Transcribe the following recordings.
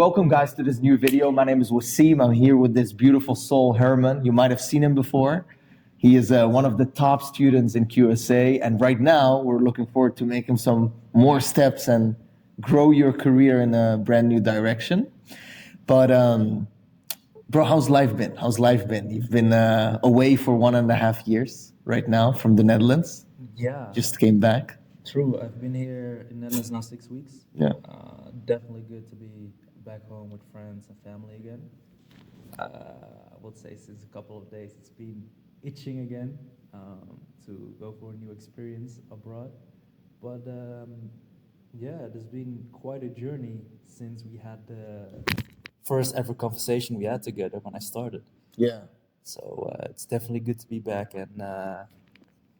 Welcome, guys, to this new video. My name is Wasim. I'm here with this beautiful soul, Herman. You might have seen him before. He is one of the top students in QSA, and right now we're looking forward to making some more steps and grow your career in a brand new direction. But bro, how's life been? How's life been? You've been away for 1.5 years right now from the Netherlands. Yeah, Just came back. true. I've been here in Netherlands now 6 weeks. Yeah. Definitely good to be back home with friends and family again. I would say since a couple of days it's been itching again to go for a new experience abroad. But yeah, there's been quite a journey since we had the first ever conversation we had together when I started. Yeah. So it's definitely good to be back and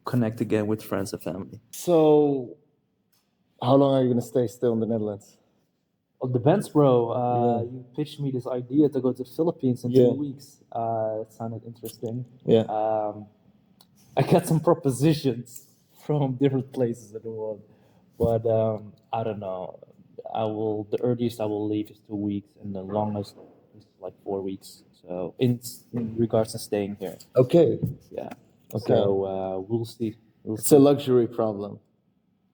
connect again with friends and family. So, how long are you gonna stay still in the Netherlands? Well, depends, bro. Yeah. You pitched me this idea to go to the Philippines in Yeah. 2 weeks. It sounded interesting. Yeah. I got some propositions from different places in the world, but I don't know. The earliest I will leave is 2 weeks, and the longest is like 4 weeks. So in regards to staying here, Okay. yeah. Okay. So we'll see. We'll It's a see. luxury problem.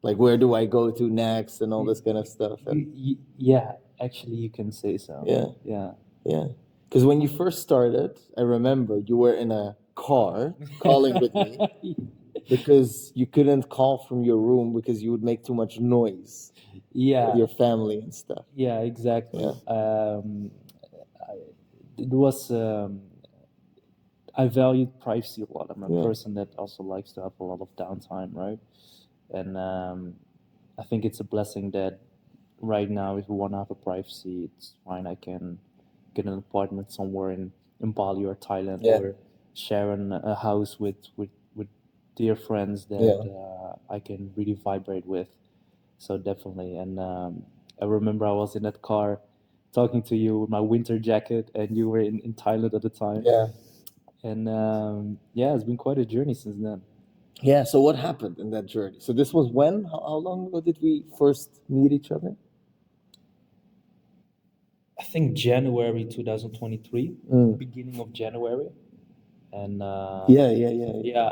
Like, where do I go to next and all this kind of stuff. Yeah, actually, you can say so. Yeah. Yeah. Yeah. Because when you first started, I remember you were in a car calling with me because you couldn't call from your room because you would make too much noise Yeah. with your family and stuff. Yeah, exactly. Yeah. It was I valued privacy a lot. I'm a Yeah. person that also likes to have a lot of downtime, right? And I think it's a blessing that right now, if we want to have a privacy, it's fine. I can get an apartment somewhere in Bali or Thailand, Yeah. or share a house with dear friends that I can really vibrate with. So definitely, and I remember I was in that car talking to you with my winter jacket, and you were in Thailand at the time. Yeah. And yeah, it's been quite a journey since then. Yeah. So, what happened in that journey? So, this was when? How long ago did we first meet each other? I think January 2023, beginning of January, and Yeah. Yeah. Yeah. yeah,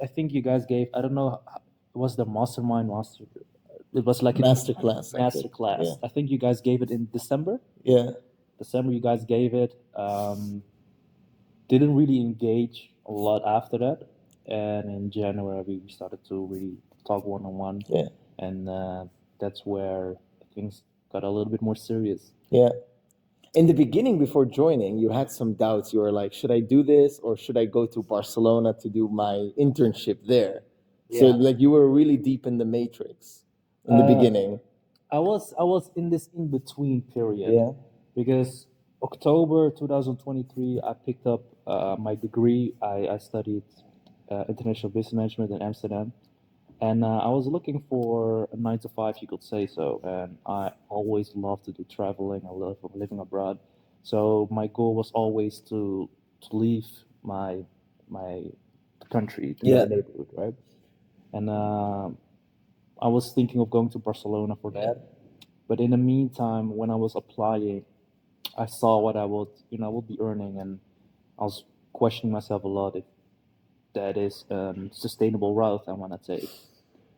I think you guys gave, I don't know, it was the mastermind master. It was like a Masterclass. master class. Yeah. I think you guys gave it in December. Yeah. December, you guys gave it. Didn't really engage a lot after that, and in January we started to really talk one on one, Yeah. and that's where things got a little bit more serious. Yeah. In the beginning, before joining, you had some doubts. You were like, should I do this or should I go to Barcelona to do my internship there? So, Yeah. like, you were really deep in the matrix in the beginning. I was in this in between period. Yeah. Because October 2023, I picked up my degree. I studied international business management in Amsterdam, and I was looking for a 9 to 5, you could say so. And I always loved to do traveling. I love living abroad. So my goal was always to leave my country, to Yeah. my neighborhood, right? And I was thinking of going to Barcelona for that. But in the meantime, when I was applying, I saw what I would be earning, and I was questioning myself a lot if that is sustainable route I want to take.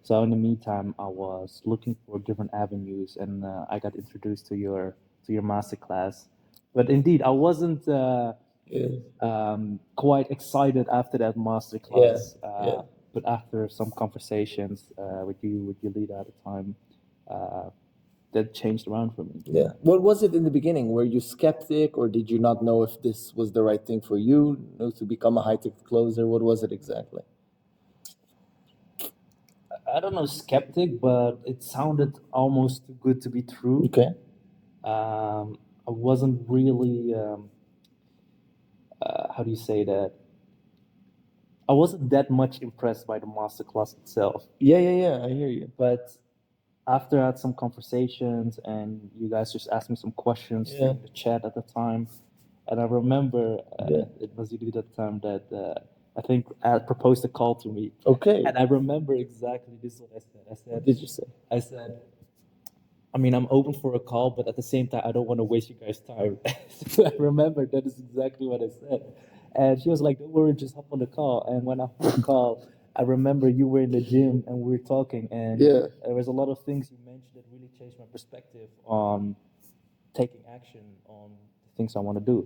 So in the meantime, I was looking for different avenues, and I got introduced to your master class. But indeed, I wasn't quite excited after that master class. Yeah. But after some conversations with your leader at the time, uh, that changed around for me. Yeah. What was it in the beginning? Were you skeptic or did you not know if this was the right thing for you, to become a high-tech closer? What was it exactly? I don't know, skeptic, but it sounded almost too good to be true. Okay. I wasn't really, how do you say that? I wasn't that much impressed by the masterclass itself. Yeah. Yeah. Yeah. I hear you. But after I had some conversations, and you guys just asked me some questions in the chat at the time, and I remember it was you at the time that I think proposed a call to me. Okay. And I remember exactly this is what I said. I said, What did you say? I said, I mean, I'm open for a call, but at the same time, I don't want to waste you guys' time. So I remember that is exactly what I said. And she was like, "Don't worry, just hop on the call." And when I hopped on the call, I remember you were in the gym and we were talking, and Yeah. there was a lot of things you mentioned that really changed my perspective on taking action on the things I want to do.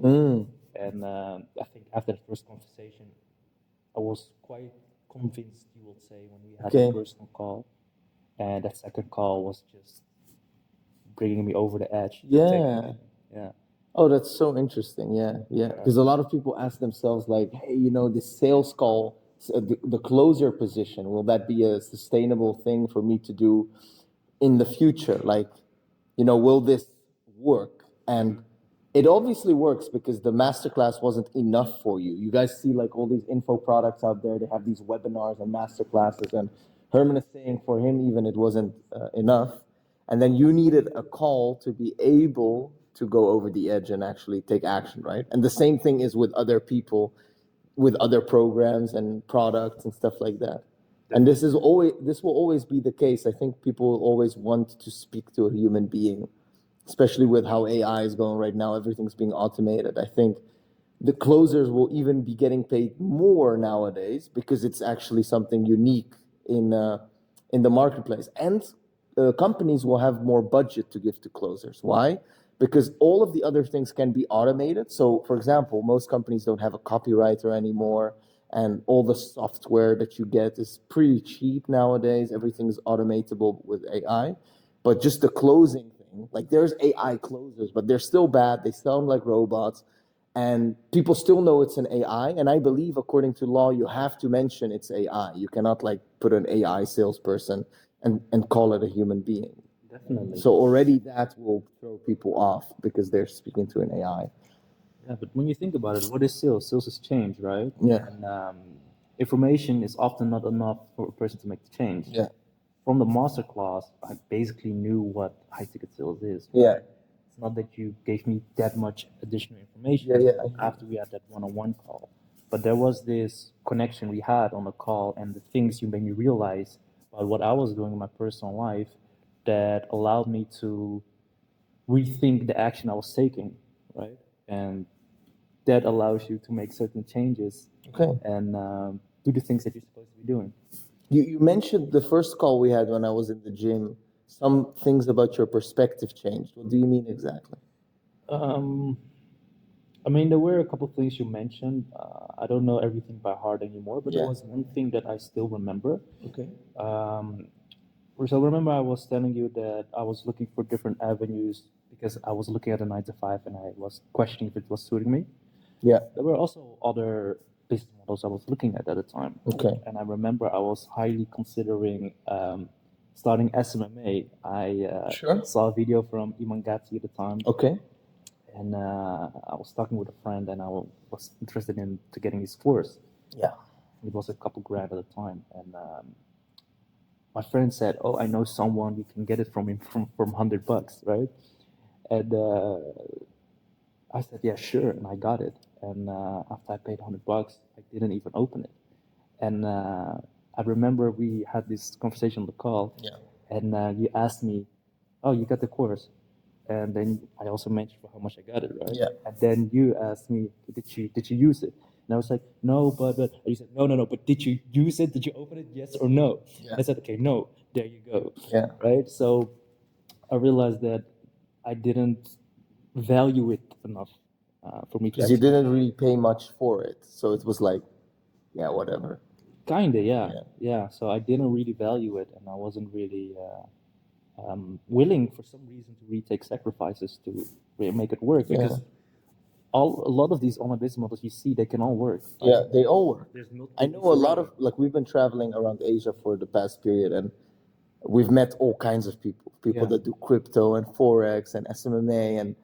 And I think after the first conversation, I was quite convinced, you will say, when we had Okay. a personal call. And that second call was just bringing me over the edge. To take Yeah. action. Yeah. Oh, that's so interesting. Yeah, yeah. Because a lot of people ask themselves, like, hey, the sales call, the closer position, will that be a sustainable thing for me to do in the future? Like, will this work? And it obviously works because the masterclass wasn't enough for you. You guys see like all these info products out there. They have these webinars and masterclasses. And Herman is saying for him, even it wasn't enough. And then you needed a call to be able to go over the edge and actually take action, right? And the same thing is with other people, with other programs and products and stuff like that. And this will always be the case. I think people will always want to speak to a human being, especially with how AI is going right now. Everything's being automated. I think the closers will even be getting paid more nowadays because it's actually something unique in the marketplace. And companies will have more budget to give to closers. Why? Because all of the other things can be automated. So, for example, most companies don't have a copywriter anymore, and all the software that you get is pretty cheap nowadays. Everything's automatable with AI. But just the closing thing, like there's AI closers, but they're still bad. They sound like robots, and people still know it's an AI. And I believe, according to law, you have to mention it's AI. You cannot like put an AI salesperson and call it a human being. Definitely. So already that will throw people off because they're speaking to an AI. Yeah, but when you think about it, what is sales? Sales is change, right? Yeah. And information is often not enough for a person to make the change. Yeah. From the master class, I basically knew what high ticket sales is. Yeah. It's not that you gave me that much additional information Yeah, yeah. after we had that one-on-one call, but there was this connection we had on the call, and the things you made me realize about what I was doing in my personal life that allowed me to rethink the action I was taking, right? And that allows you to make certain changes Okay. and do the things that you're supposed to be doing. You mentioned the first call we had when I was in the gym. Some things about your perspective changed. What do you mean exactly? Um, I mean, there were a couple things you mentioned. I don't know everything by heart anymore, but there Yeah. was one thing that I still remember. Okay. Um, so remember, I was telling you that I was looking for different avenues because I was looking at a 9 to 5 and I was questioning if it was suiting me. Yeah. There were also other business models I was looking at the time. Okay. And I remember I was highly considering starting SMMA. I Sure. saw a video from Iman Gatti at the time, Okay. and I was talking with a friend, and I was interested in to getting his course. Yeah. It was a couple grand at the time, and my friend said, "Oh, I know someone. You can get it from him from $100, right?" And I said, "Yeah, sure," and I got it. And after I paid $100, I didn't even open it. And I remember we had this conversation on the call, Yeah. and you asked me, "Oh, you got the course," and then I also mentioned for how much I got it, right? Yeah. And then you asked me, "Did you use it?" And I was like, "No, but." And you said, "No, no, no, but did you use it? Did you open it? Yes or no?" Yeah. And I said, "Okay, no." There you go. Yeah. Right. So I realized that I didn't value it enough for me to Because you actually. didn't really pay much for it, so it was like, yeah, whatever. Kinda, yeah, Yeah. yeah. So I didn't really value it, and I wasn't really willing, for some reason, to retake sacrifices to really make it work. Yeah. Because a lot of these online business models you see, they can all work. Yeah, they all work. There's multiple I know people a lot of running. like we've been traveling around Asia for the past period, and we've met all kinds of people. People Yeah. that do crypto and forex and SMMA, and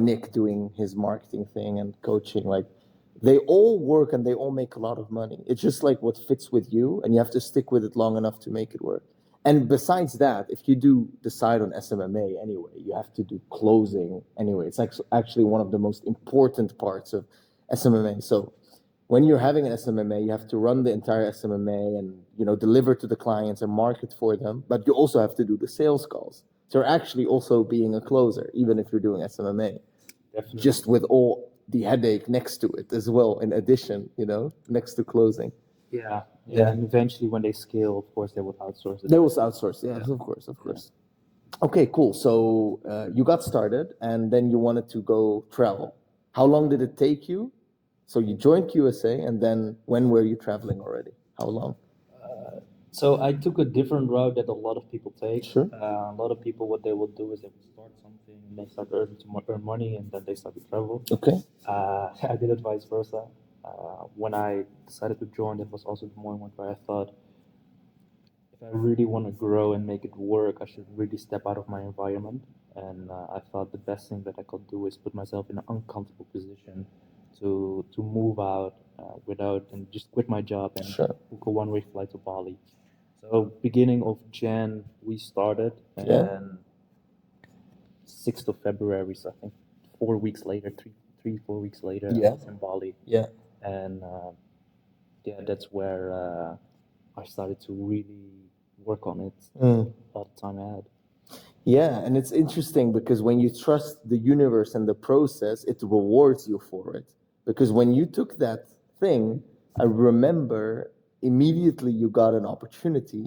Nick doing his marketing thing and coaching. Like they all work and they all make a lot of money. It's just like what fits with you, and you have to stick with it long enough to make it work. And besides that, if you do decide on SMMA anyway, you have to do closing anyway. It's actually one of the most important parts of SMMA. So when you're having an SMMA, you have to run the entire SMMA and deliver to the clients and market for them. But you also have to do the sales calls. So So you're actually also being a closer, even if you're doing SMMA, Definitely. just with all the headache next to it as well, in addition, next to closing. Yeah. Yeah. And eventually, when they scale, of course, they would outsource it. That was outsourced, yes, of course, of course. Okay, cool. So you got started, and then you wanted to go travel. How long did it take you? So you joined QSA, and then when were you traveling already? How long? So I took a different route that a lot of people take. Sure. A lot of people, what they will do is they will start something, and they start earning to earn money, and then they start to travel. Okay. I did it vice versa. When I decided to join, that was also the moment where I thought, if I really want to grow and make it work, I should really step out of my environment. And I thought the best thing that I could do is put myself in an uncomfortable position to move out without and just quit my job and Sure. book a one-way flight to Bali. So beginning of Jan we started, and Yeah. 6th of February, so I think 4 weeks later, 4 weeks later, Yeah. I was in Bali, Yeah. and yeah, that's where I started to really work on it all the time I had. Yeah, and it's interesting because when you trust the universe and the process, it rewards you for it. Because when you took that thing, I remember immediately you got an opportunity,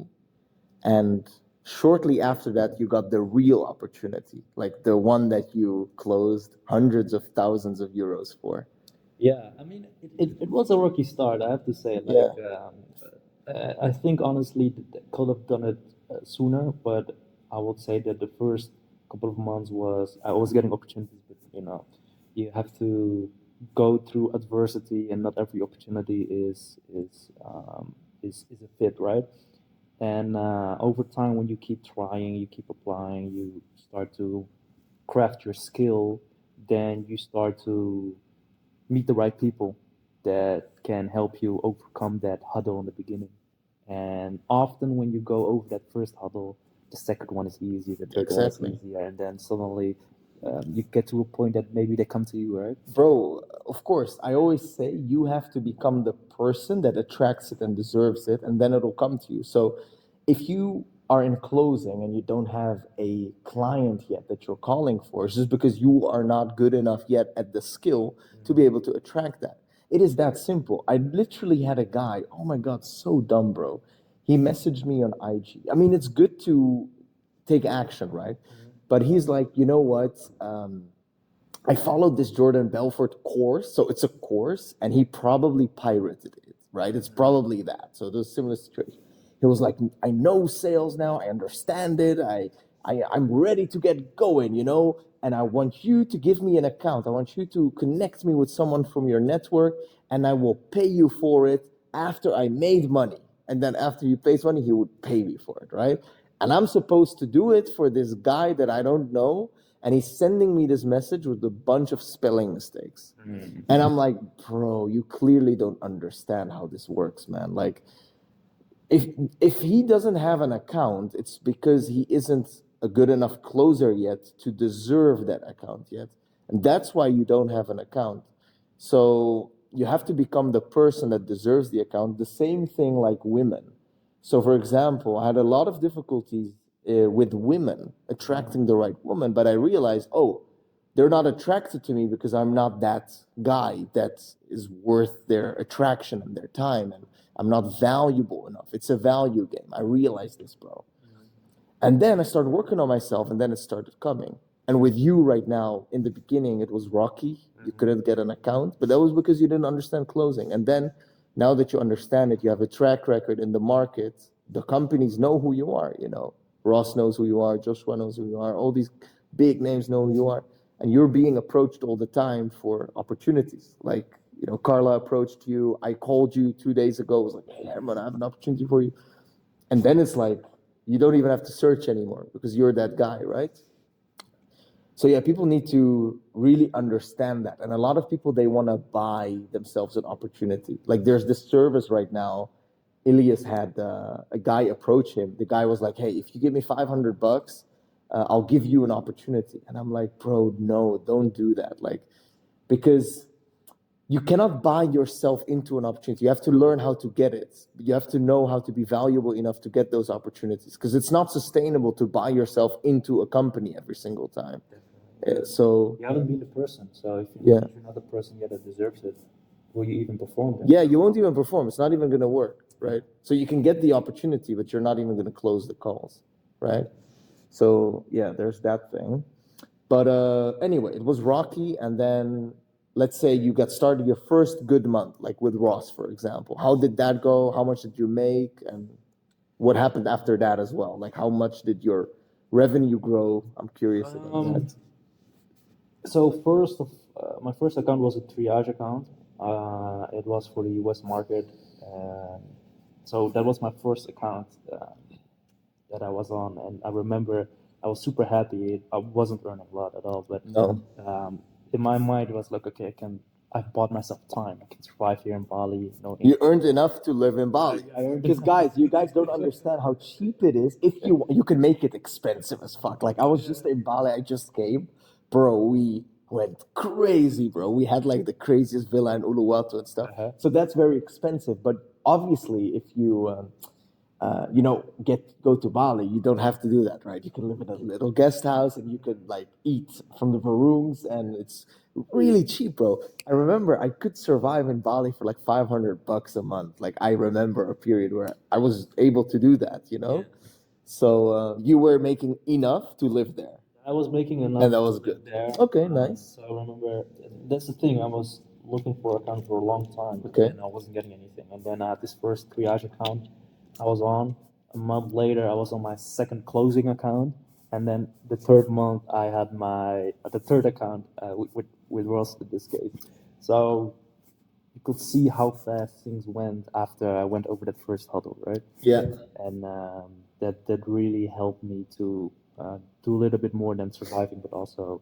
and shortly after that, you got the real opportunity, like the one that you closed hundreds of thousands of euros for. Yeah, I mean, it was a rocky start, I have to say. Yeah. I think honestly, could have done it sooner, but I would say that the first couple of months was I was getting opportunities, but you have to go through adversity, and not every opportunity is a fit, right? And over time, when you keep trying, you keep applying, you start to craft your skill, then you start to meet the right people that can help you overcome that huddle in the beginning. And often when you go over that first huddle, the second one is easy, the third Exactly. one is easier, and then suddenly you get to a point that maybe they come to you, right? Bro, of course, I always say you have to become the person that attracts it and deserves it, and then it'll come to you. So if you are in closing and you don't have a client yet that you're calling for, it's just because you are not good enough yet at the skill to be able to attract that. It is that simple. I literally had a guy, oh my God, so dumb, bro. He messaged me on IG. I mean, it's good to take action, right? But he's like, you know what? I followed this Jordan Belfort course, so it's a course, and he probably pirated it, right? It's probably that. So there's a similar situation. He was like, I know sales now, I understand it, I'm ready to get going, and I want you to give me an account. I want you to connect me with someone from your network, and I will pay you for it after I made money. And then after he pays money, he would pay me for it, right? And I'm supposed to do it for this guy that I don't know, and he's sending me this message with a bunch of spelling mistakes. And I'm like, bro, you clearly don't understand how this works, man. Like, if he doesn't have an account, it's because he isn't a good enough closer yet to deserve that account yet. And that's why you don't have an account. So you have to become the person that deserves the account. The same thing like women. So, for example, I had a lot of difficulties with women attracting the right woman, but I realized, oh, they're not attracted to me because I'm not that guy that is worth their attraction and their time, and I'm not valuable enough. It's a value game. I realized this, bro. And then I started working on myself, and then it started coming. And with you right now, in the beginning, it was rocky. You couldn't get an account, but that was because you didn't understand closing. And then now that you understand it, you have a track record in the market. The companies know who you are, Ross knows who you are, Joshua knows who you are, all these big names know who you are. And you're being approached all the time for opportunities. Like, Carla approached you. I called you 2 days ago. I was like, hey, Herman, I have an opportunity for you. And then it's like, you don't even have to search anymore because you're that guy, right? So yeah, people need to really understand that. And a lot of people, they want to buy themselves an opportunity. Like there's this service right now. Ilias had a guy approach him. The guy was like, hey, if you give me $500, I'll give you an opportunity. And I'm like, bro, no, don't do that. Like, because you cannot buy yourself into an opportunity. You have to learn how to get it. You have to know how to be valuable enough to get those opportunities, because it's not sustainable to buy yourself into a company every single time. So You haven't been the person, so if Yeah. you're not the person yet that deserves it, will you even perform then? yeah, you won't even perform. It's not even going to work, right? So you can get the opportunity, but you're not even going to close the calls, right? So yeah, there's that thing. But anyway, it was rocky, and then let's say you got started your first good month, like with Ross, for example. How did that go? How much did you make, and what happened after that as well? Like, how much did your revenue grow? I'm curious about that. So my first account was a triage account. It was for the U.S. market, so that was my first account that I was on, and I remember I was super happy. I wasn't earning a lot at all, but No. in my mind it was like, okay, I've bought myself time. I can survive here in Bali. No, You earned enough to live in Bali. I earned Because guys, you guys don't understand how cheap it is. If you can make it expensive as fuck. Like I was just in Bali, I just came, bro. We went crazy, bro. We had like the craziest villa in Uluwatu and stuff. So that's very expensive. But obviously, if you go to Bali, you don't have to do that, right? You can live in a little guest house and you could like eat from the rooms, and it's really cheap, bro. I remember I could survive in Bali for like $500 a month. Like I remember a period where I was able to do that. So you were making enough to live there, I was making enough and that was to live good. there. Okay, nice. So I remember that's the thing. I was looking for account for a long time, Okay. and I wasn't getting anything. And then I had this first triage account I was on. A month later, I was on my second closing account, and then the third month, I had the third account with Ross in this case. So you could see how fast things went after I went over that first huddle, right? Yeah. And that really helped me to do a little bit more than surviving, but also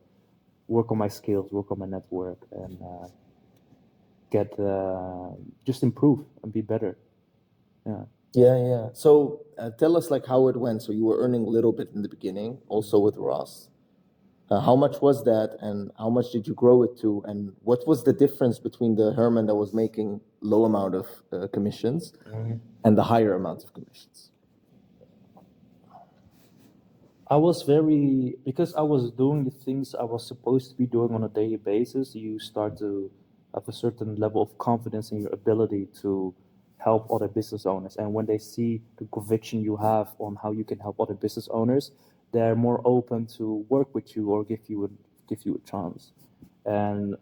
work on my skills, work on my network, and get just improve and be better. Yeah. Yeah. So tell us like how it went. So you were earning a little bit in the beginning, also with Ross. How much was that, and how much did you grow it to, and what was the difference between the Herman that was making low amount of commissions and the higher amount of commissions? I was because I was doing the things I was supposed to be doing on a daily basis. You start to have a certain level of confidence in your ability to help other business owners. And when they see the conviction you have on how you can help other business owners, they're more open to work with you or give you a chance. And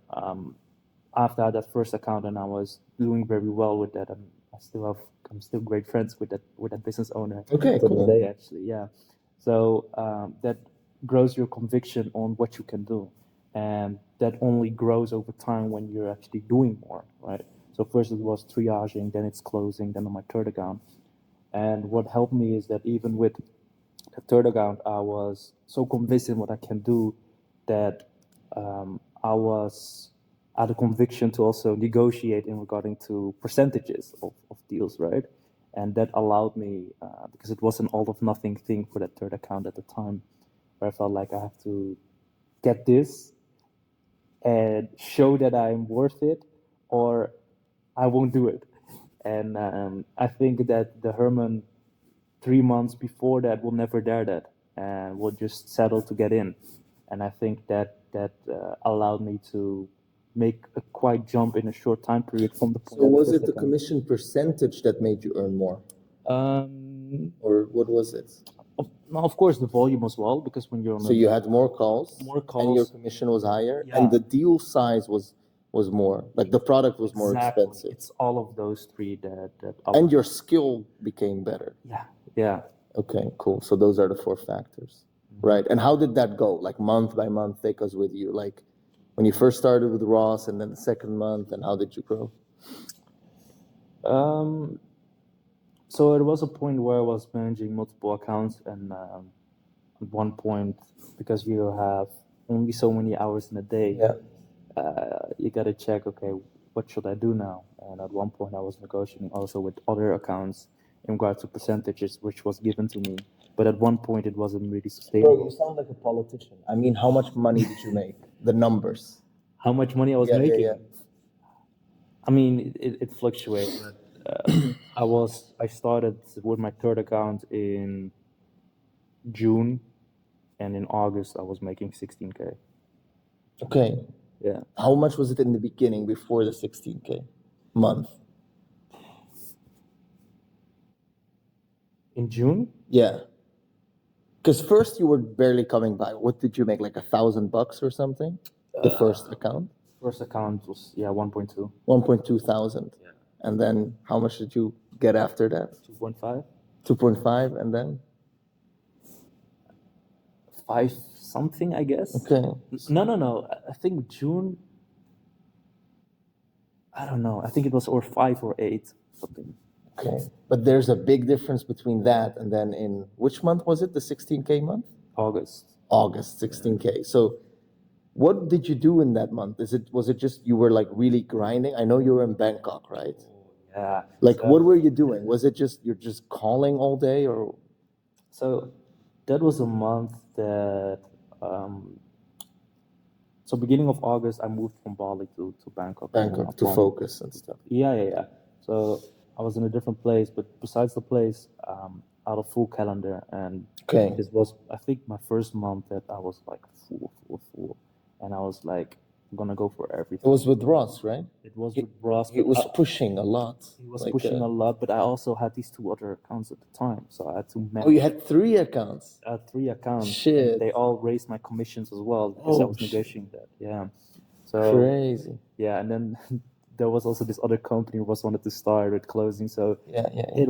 after that first account, and I was doing very well with that, and I'm still great friends with that business owner. Okay, to cool. this day, actually, yeah. So that grows your conviction on what you can do, and that only grows over time when you're actually doing more, right? So first it was triaging, then it's closing, then on my third account, and what helped me is that even with the third account, I was so convinced in what I can do that I had a conviction to also negotiate in regarding to percentages of deals, right? And that allowed me, because it was an all of nothing thing for that third account at the time, where I felt like I have to get this and show that I'm worth it, or I won't do it. And I think that the Herman 3 months before that will never dare that and will just settle to get in. And I think that allowed me to make a quite jump in a short time period from the point. So was it the commission percentage that made you earn more, or what was it? Of course, the volume as well, because when you're on So you had more calls, More and your calls. commission was higher, Yeah. and the deal size was more, like the product was more Exactly. expensive, It's all of those three that and your skill became better. yeah. Okay, cool. So those are the four factors, right? And how did that go? Like month by month, take us with you. Like when you first started with Ross, and then the second month, and how did you grow? So there was a point where I was managing multiple accounts, and at one point, because you have only so many hours in a day, Yeah. you got to check, okay, what should I do now? And at one point, I was negotiating also with other accounts in regards to percentages, which was given to me. But at one point, it wasn't really Bro, sustainable. you sound like a politician. I mean, how much money did you make? The numbers. How much money I was Yeah, making? yeah. I mean, it fluctuates. But, I started with my third account in June, and in August I was making 16K. Okay. Yeah. How much was it in the beginning before the 16K month? In June, Yeah. Because first you were barely coming by. What did you make? Like $1,000 or something? The first account? first account was 1.2, 1.2 thousand. And then how much did you get after that? 2.5, 2.5 and then? 5 something, I guess. Okay. No. I think June. I don't know. I think it was or 5 or 8 something. Okay. But there's a big difference between that and then in which month was it? The 16K month? August. August, 16K. So what did you do in that month? Was it just you were like really grinding? I know you were in Bangkok, right? Yeah. Like So- what were you doing? Was it just you're just calling all day or So that was a month that. Um, so beginning of August, I moved from Bali to Bangkok. Bangkok to focus and stuff? Yeah. So I was in a different place, but besides the place, I had a full calendar, and Okay. this was, I think, my first month that I was like full, and I was like, I'm gonna go for It everything. was with Ross, right? It was with Ross, It but was pushing a lot. he was Like, pushing a lot, but I also had these 2 other accounts at the time, so I had to manage. Oh, you had 3 accounts. 3 accounts. Shit. And they all raised my commissions as well because I Oh, was shit. negotiating that. Yeah. So Crazy. yeah, and then there was also this other company who was wanted to start with closing. So Yeah. it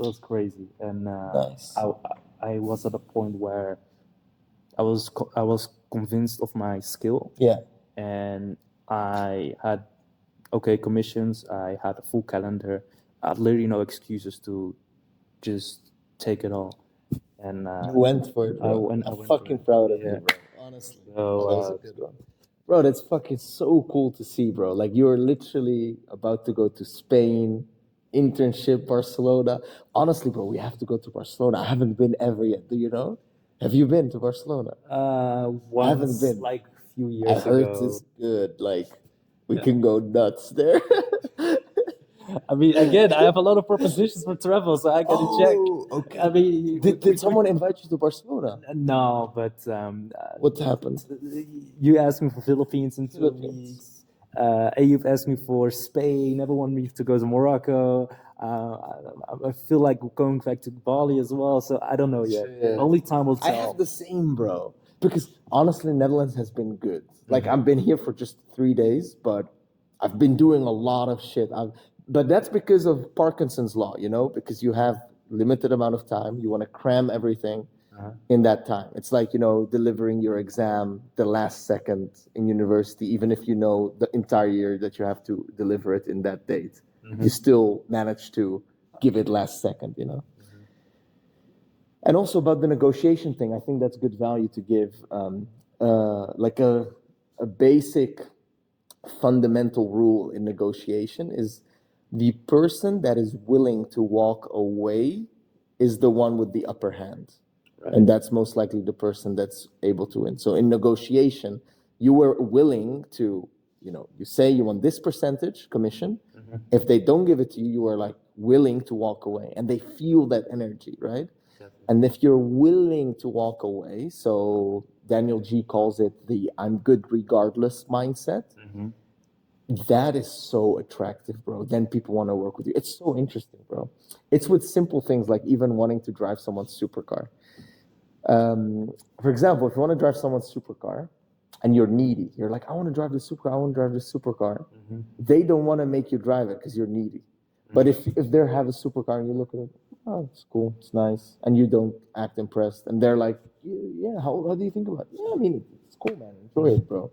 was crazy, and Nice. I was at a point where I was convinced of my skill, Yeah. and I had okay commissions. I had a full calendar. I had literally no excuses to just take it all. And You went for it, bro. I I'm went fucking for it. proud of Yeah. you, bro. Honestly. So, That was a good one. Bro, that's fucking so cool to see, bro. Like you're literally about to go to Spain, internship, Barcelona. Honestly, bro, we have to go to Barcelona. I haven't been ever yet. Do you know? Have you been to Barcelona? once, haven't been. like a few I years heard ago. it's good. Like we can go nuts there. I mean, again, I have a lot of propositions for travel, so I gotta check. Okay. I mean, Did someone invite you to Barcelona? No, but What happened? you asked me for Philippines in 2 Philippines. weeks. You've asked me for Spain. Everyone me to go to Morocco. I feel like going back to Bali as well. So I don't know yet. Shit. Only time will I tell. have the same, bro. Because honestly, Netherlands has been good. Like I've been here for just 3 days, but I've been doing a lot of shit. But that's because of Parkinson's law, you know, because you have limited amount of time. You want to cram everything in that time. It's like, you know, delivering your exam the last second in university, even if you know the entire year that you have to deliver it in that date. You still manage to give it last second, you know. And also about the negotiation thing, I think that's good value to give. Like a basic fundamental rule in negotiation is the person that is willing to walk away is the one with the upper hand. Right. And that's most likely the person that's able to win. So in negotiation, you were willing to, you know, you say you want this percentage commission. If they don't give it to you, you are like willing to walk away, and they feel that energy, right? And if you're willing to walk away, so Daniel G calls it the I'm good regardless mindset. That is so attractive, bro. Then people want to work with you. It's so interesting, bro. It's with simple things like even wanting to drive someone's supercar. For example, if you want to drive someone's supercar and you're needy, you're like, I want to drive this supercar, I want to drive this supercar. They don't want to make you drive it because you're needy. But if they have a supercar and you look at it, oh, it's cool, it's nice, and you don't act impressed, and they're like, yeah, how do you think about it? Yeah, I mean, it's cool, man, enjoy it, bro.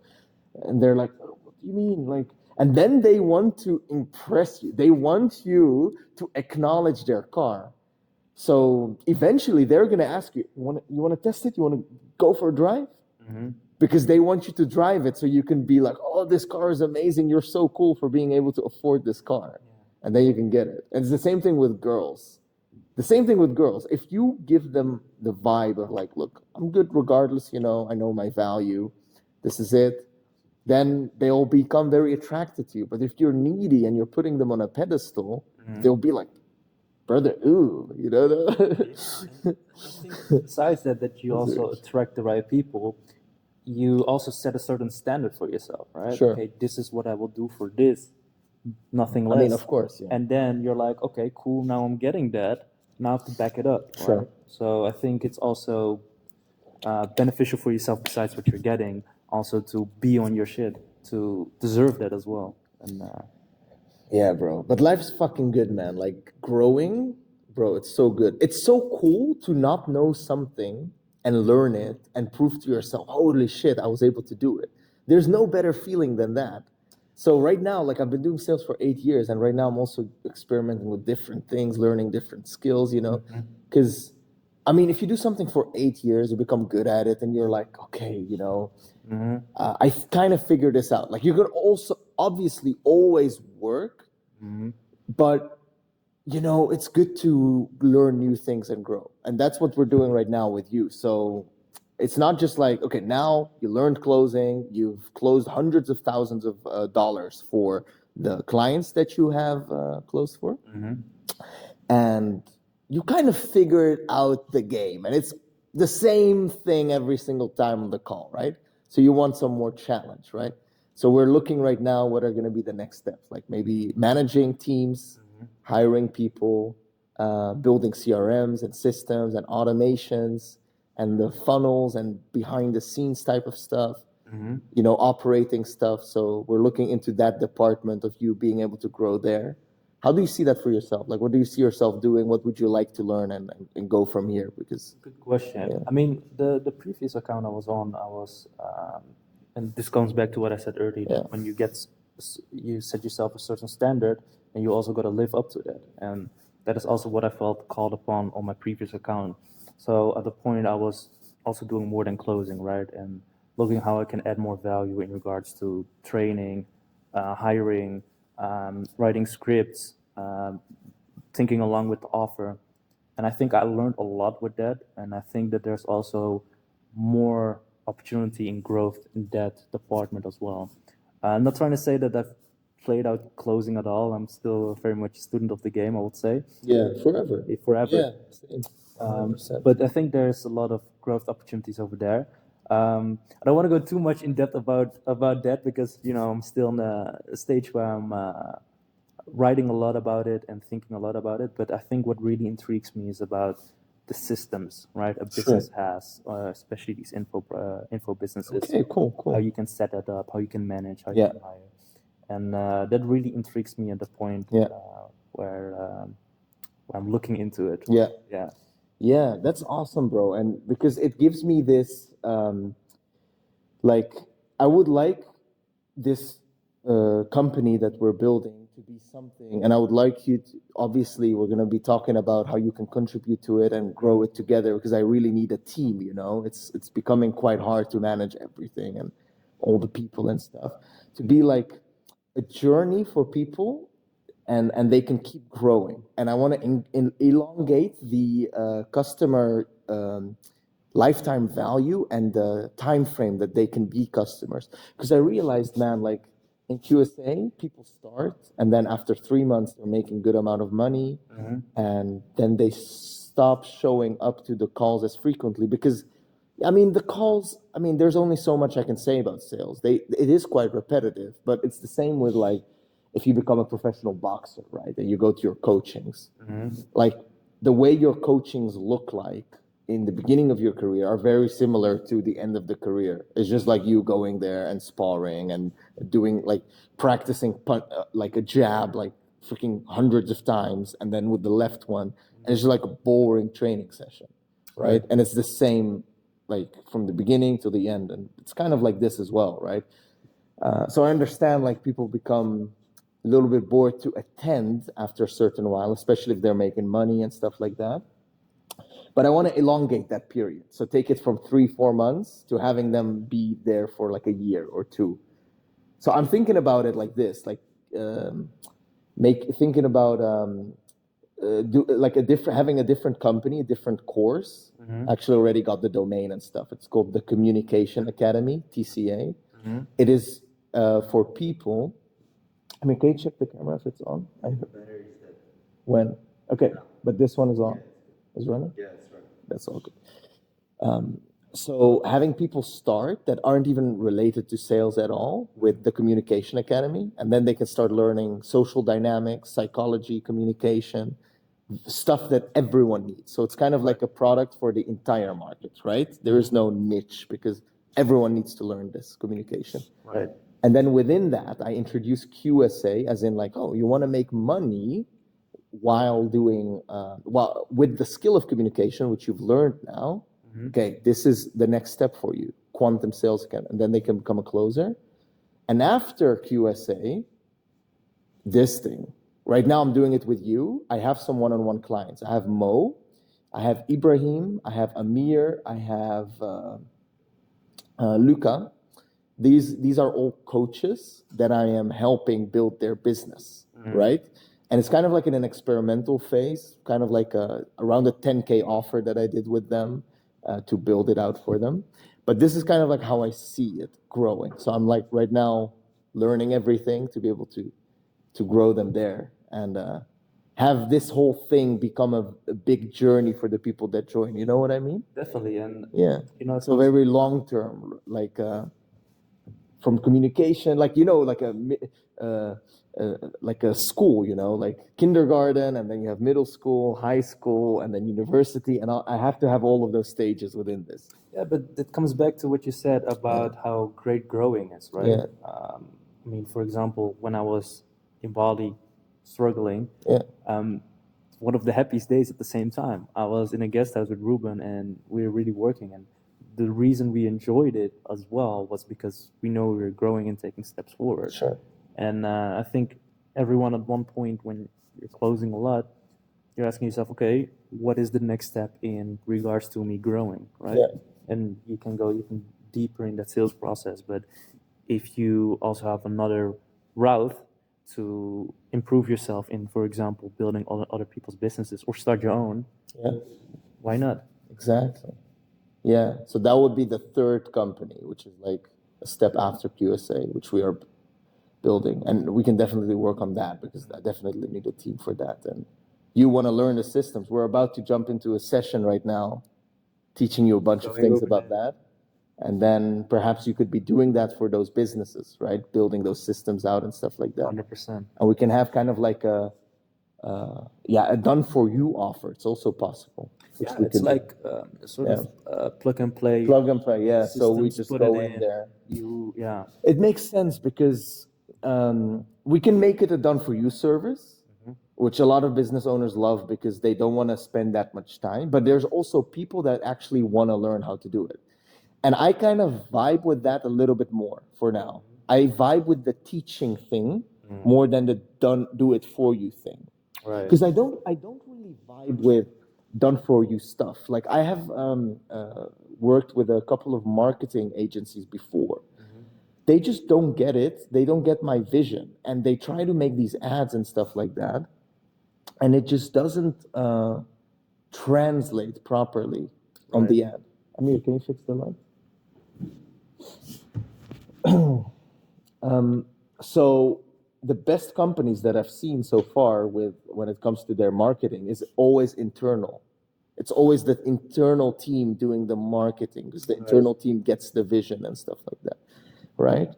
And they're like, oh, what do you mean? Like, and then they want to impress you. They want you to acknowledge their car. So eventually they're gonna ask you, you want to test it? You want to go for a drive? Because they want you to drive it so you can be like, oh, this car is amazing. You're so cool for being able to afford this car. And then you can get it. And it's the same thing with girls. The same thing with girls. If you give them the vibe of like, look, I'm good regardless, you know, I know my value. This is it. then they'll become very attracted to you. But if you're needy and you're putting them on a pedestal, they'll be like, brother, ooh, you know. I think besides that you also attract the right people, you also set a certain standard for yourself, right? Sure. Okay, this is what I will do for this, nothing I less. mean, of course, yeah. And then you're like, okay, cool, now I'm getting that. Now I have to back it up, Sure. right? So I think it's also beneficial for yourself besides what you're getting, also to be on your shit, to deserve that as well. And Yeah, bro. But life's fucking good, man. Like growing, bro, it's so good. It's so cool to not know something and learn it and prove to yourself, holy shit, I was able to do it. There's no better feeling than that. So right now, like I've been doing sales for 8 years, and right now I'm also experimenting with different things, learning different skills, you know? Because I mean, if you do something for 8 years, you become good at it, and you're like, okay, you know, I kind of figured this out. Like you could also obviously always work, but you know, it's good to learn new things and grow. And that's what we're doing right now with you. So it's not just like, okay, now you learned closing, you've closed hundreds of thousands of dollars for the clients that you have closed for. And you kind of figured out the game. And it's the same thing every single time on the call, right? So you want some more challenge, right? So we're looking right now what are going to be the next steps, like maybe managing teams, hiring people, building CRMs and systems and automations and the funnels and behind the scenes type of stuff, you know, operating stuff. So we're looking into that department of you being able to grow there. How do you see that for yourself? Like, what do you see yourself doing? What would you like to learn and go from here? Because good question. I mean, the previous account I was on, I was, and this comes back to what I said earlier. That when you you set yourself a certain standard, and you also got to live up to that. And that is also what I felt called upon on my previous account. So at the point, I was also doing more than closing, right, and looking how I can add more value in regards to training, hiring, writing scripts, thinking along with the offer. And I think I learned a lot with that. And I think that there's also more opportunity in growth in that department as well. I'm not trying to say that I've played out closing at all. I'm still very much a student of the game, I would say. yeah, forever. Forever. Yeah, same. 100%. But I think there's a lot of growth opportunities over there. I don't want to go too much in depth about that because I'm still in a stage where I'm writing a lot about it and thinking a lot about it. But I think what really intrigues me is about the systems, right? A business has, especially these info businesses. Okay, cool. How you can set that up, how you can manage, how you can hire, and that really intrigues me at the point where I'm looking into it. Yeah, that's awesome, bro. And because it gives me this, like, I would like this company that we're building to be something, and I would like you to, obviously, we're going to be talking about how you can contribute to it and grow it together because I really need a team, it's becoming quite hard to manage everything and all the people and stuff. To be like a journey for people and they can keep growing. And I want to elongate the customer lifetime value and the time frame that they can be customers. Because I realized, man, like in QSA, people start and then after 3 months they're making good amount of money, and then they stop showing up to the calls as frequently because. I mean, the calls, there's only so much I can say about sales. It is quite repetitive, but it's the same with like, if you become a professional boxer, right, and you go to your coachings, like the way your coachings look like in the beginning of your career are very similar to the end of the career. It's just like you going there and sparring and doing like practicing like a jab, like freaking hundreds of times, and then with the left one, and it's just like a boring training session, right? And it's the same like from the beginning to the end, and it's kind of like this as well, right? So I understand like people become a little bit bored to attend after a certain while, especially if they're making money and stuff like that. But I want to elongate that period. So take it from 3-4 months to having them be there for like a year or two. So I'm thinking about it like this, like thinking about having a different company, a different course. Actually already got the domain and stuff. It's called the Communication Academy, TCA. It is for people. I mean, can you check the camera if it's on? When? Okay, but this one is on. Is running? Yeah, it's running. That's all good. So having people start that aren't even related to sales at all with the Communication Academy, and then they can start learning social dynamics, psychology, communication, stuff that everyone needs. So it's kind of like a product for the entire market, right? There is no niche because everyone needs to learn this communication. Right. And then within that, I introduce QSA as in like, oh, you want to make money while doing, while with the skill of communication, which you've learned now. Okay, this is the next step for you, quantum sales can, and then they can become a closer. And after QSA, this thing, right now I'm doing it with you. I have some one-on-one clients. I have Mo, I have Ibrahim, I have Amir, I have Luca. These are all coaches that I am helping build their business, right? And it's kind of like in an experimental phase, kind of like around a 10K offer that I did with them to build it out for them. But this is kind of like how I see it growing. So I'm like right now learning everything to be able to grow them there and have this whole thing become a big journey for the people that join. You know what I mean? Definitely. And Yeah. you know, So very long term, like from communication, like like a school, like kindergarten, and then you have middle school, high school, and then university, and I have to have all of those stages within this. Yeah, but it comes back to what you said about how great growing is, right? Yeah. I mean, for example, when I was in Bali struggling, Yeah. one of the happiest days at the same time, I was in a guest house with Ruben and we were really working. And the reason we enjoyed it as well was because we know we were growing and taking steps forward. Sure. And I think everyone at one point when you're closing a lot, you're asking yourself, okay, what is the next step in regards to me growing, right? Yeah. And you can go even deeper in that sales process. But if you also have another route to improve yourself in, for example, building other people's businesses or start your own, Yeah. why not? Exactly. Yeah. So that would be the third company, which is like a step after QSA, which we are building. And we can definitely work on that because I definitely need a team for that. And you want to learn the systems. We're about to jump into a session right now, teaching you a bunch of things about that. And then perhaps you could be doing that for those businesses, right? Building those systems out and stuff like that. 100%. And we can have kind of like a done for you offer. It's also possible. Yeah, it's like sort of plug and play. Plug and play, yeah. So we Systems, just put go it in there. Yeah. It makes sense because we can make it a done for you service, which a lot of business owners love because they don't want to spend that much time. But there's also people that actually want to learn how to do it. And I kind of vibe with that a little bit more for now. I vibe with the teaching thing more than the do it for you thing. Right. Because I don't really vibe with done for you stuff. Like I have worked with a couple of marketing agencies before. They just don't get it. They don't get my vision, and they try to make these ads and stuff like that, and it just doesn't translate properly on the ad. Amir, can you fix the light? So the best companies that I've seen so far with when it comes to their marketing is always internal. It's always the internal team doing the marketing because the internal team gets the vision and stuff like that, right?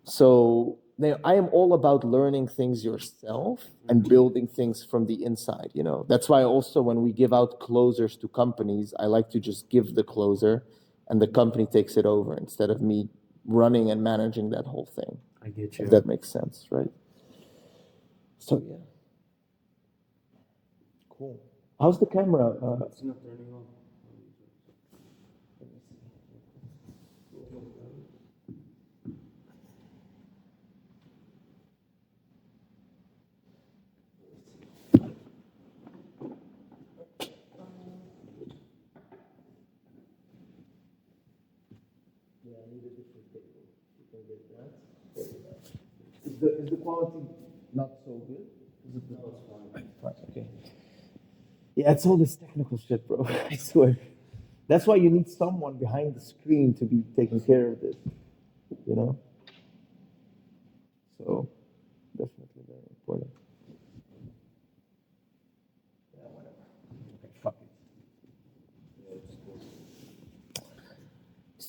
So I am all about learning things yourself and building things from the inside, That's why also when we give out closers to companies, I like to just give the closer and the company takes it over instead of me running and managing that whole thing. I get you. If that makes sense, right? So yeah. Cool. How's the camera? It's not turning on. Yeah, I need a different cable. You can get that. Is the quality not so good? Is it fine? Okay. Yeah, it's all this technical shit, bro. I swear. That's why you need someone behind the screen to be taking care of this.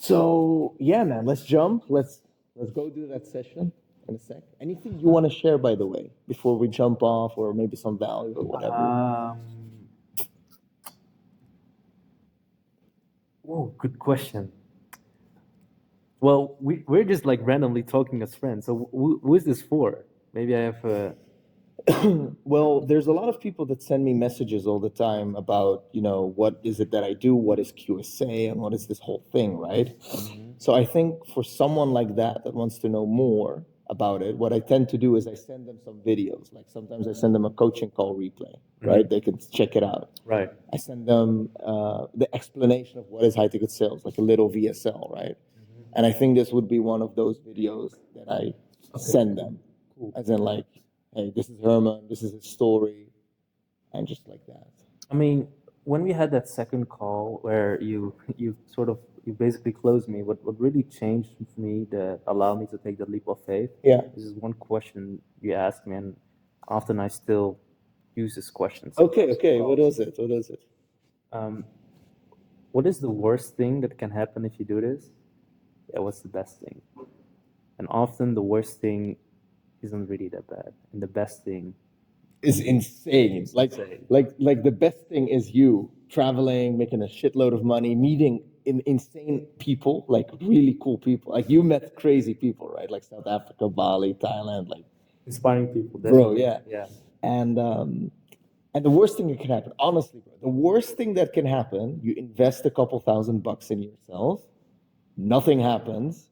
So yeah, man, let's jump. Let's go do that session in a sec. Anything you want to share, by the way, before we jump off, or maybe some value or whatever. Whoa, good question. Well, we're just like randomly talking as friends. So who is this for? Maybe I have a. Well, there's a lot of people that send me messages all the time about, what is it that I do, what is QSA, and what is this whole thing, right? So I think for someone like that wants to know more about it, what I tend to do is I send them some videos. Like sometimes I send them a coaching call replay, right? They can check it out. Right. I send them the explanation of what is high ticket sales, like a little VSL, right? And I think this would be one of those videos that I send them, as in like, hey, this is Herman, this is his story, and just like that. I mean, when we had that second call where you basically closed me, what really changed for me that allowed me to take the leap of faith. Yeah. This is one question you asked me, and often I still use this question. Okay. What is it? What is it? What is the worst thing that can happen if you do this? Yeah, what's the best thing? And often the worst thing isn't really that bad, and the best thing Is insane. Like the best thing is you traveling, making a shitload of money, meeting insane people, like really cool people. Like you met crazy people, right? Like South Africa, Bali, Thailand, like inspiring people. bro, Definitely. yeah. Yeah. And the worst thing that can happen, honestly, bro, the worst thing that can happen, you invest a couple $1,000 in yourself, nothing happens,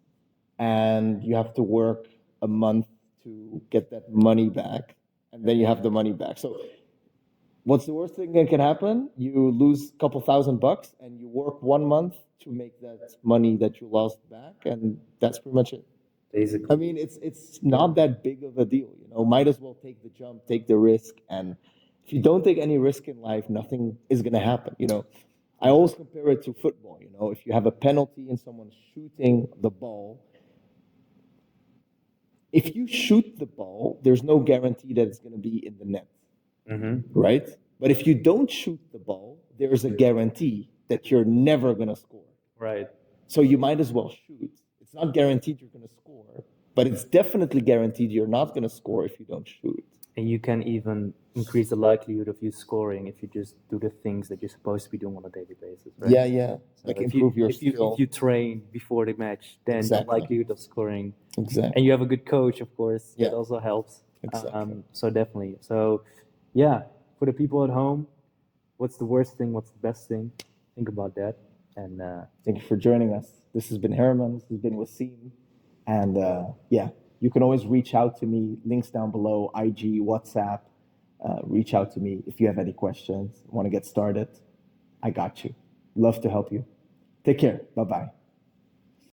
and you have to work a month to get that money back, and then you have the money back. So what's the worst thing that can happen? You lose a couple $1,000 and you work 1 month to make that money that you lost back, and that's pretty much it. Basically. I mean, it's not that big of a deal, Might as well take the jump, take the risk, and if you don't take any risk in life, nothing is gonna happen. I always compare it to football. If you have a penalty and someone's shooting the ball, if you shoot the ball, there's no guarantee that it's gonna be in the net, right? But if you don't shoot the ball, there is a guarantee that you're never gonna score. Right. So you might as well shoot. It's not guaranteed you're going to score, but it's definitely guaranteed you're not going to score if you don't shoot. And you can even increase the likelihood of you scoring if you just do the things that you're supposed to be doing on a daily basis. Right? Yeah. So Like if improve your if skill. if you train before the match, then Exactly. the likelihood of scoring. Exactly. And you have a good coach, of course. Yeah. That also helps. Exactly. So definitely. So, yeah, for the people at home, what's the worst thing? What's the best thing? Think about that. And thank you for joining us. This has been Herman. This has been Wasim. And yeah, you can always reach out to me. Links down below, IG, WhatsApp. Reach out to me if you have any questions. Want to get started? I got you. Love to help you. Take care. Bye-bye.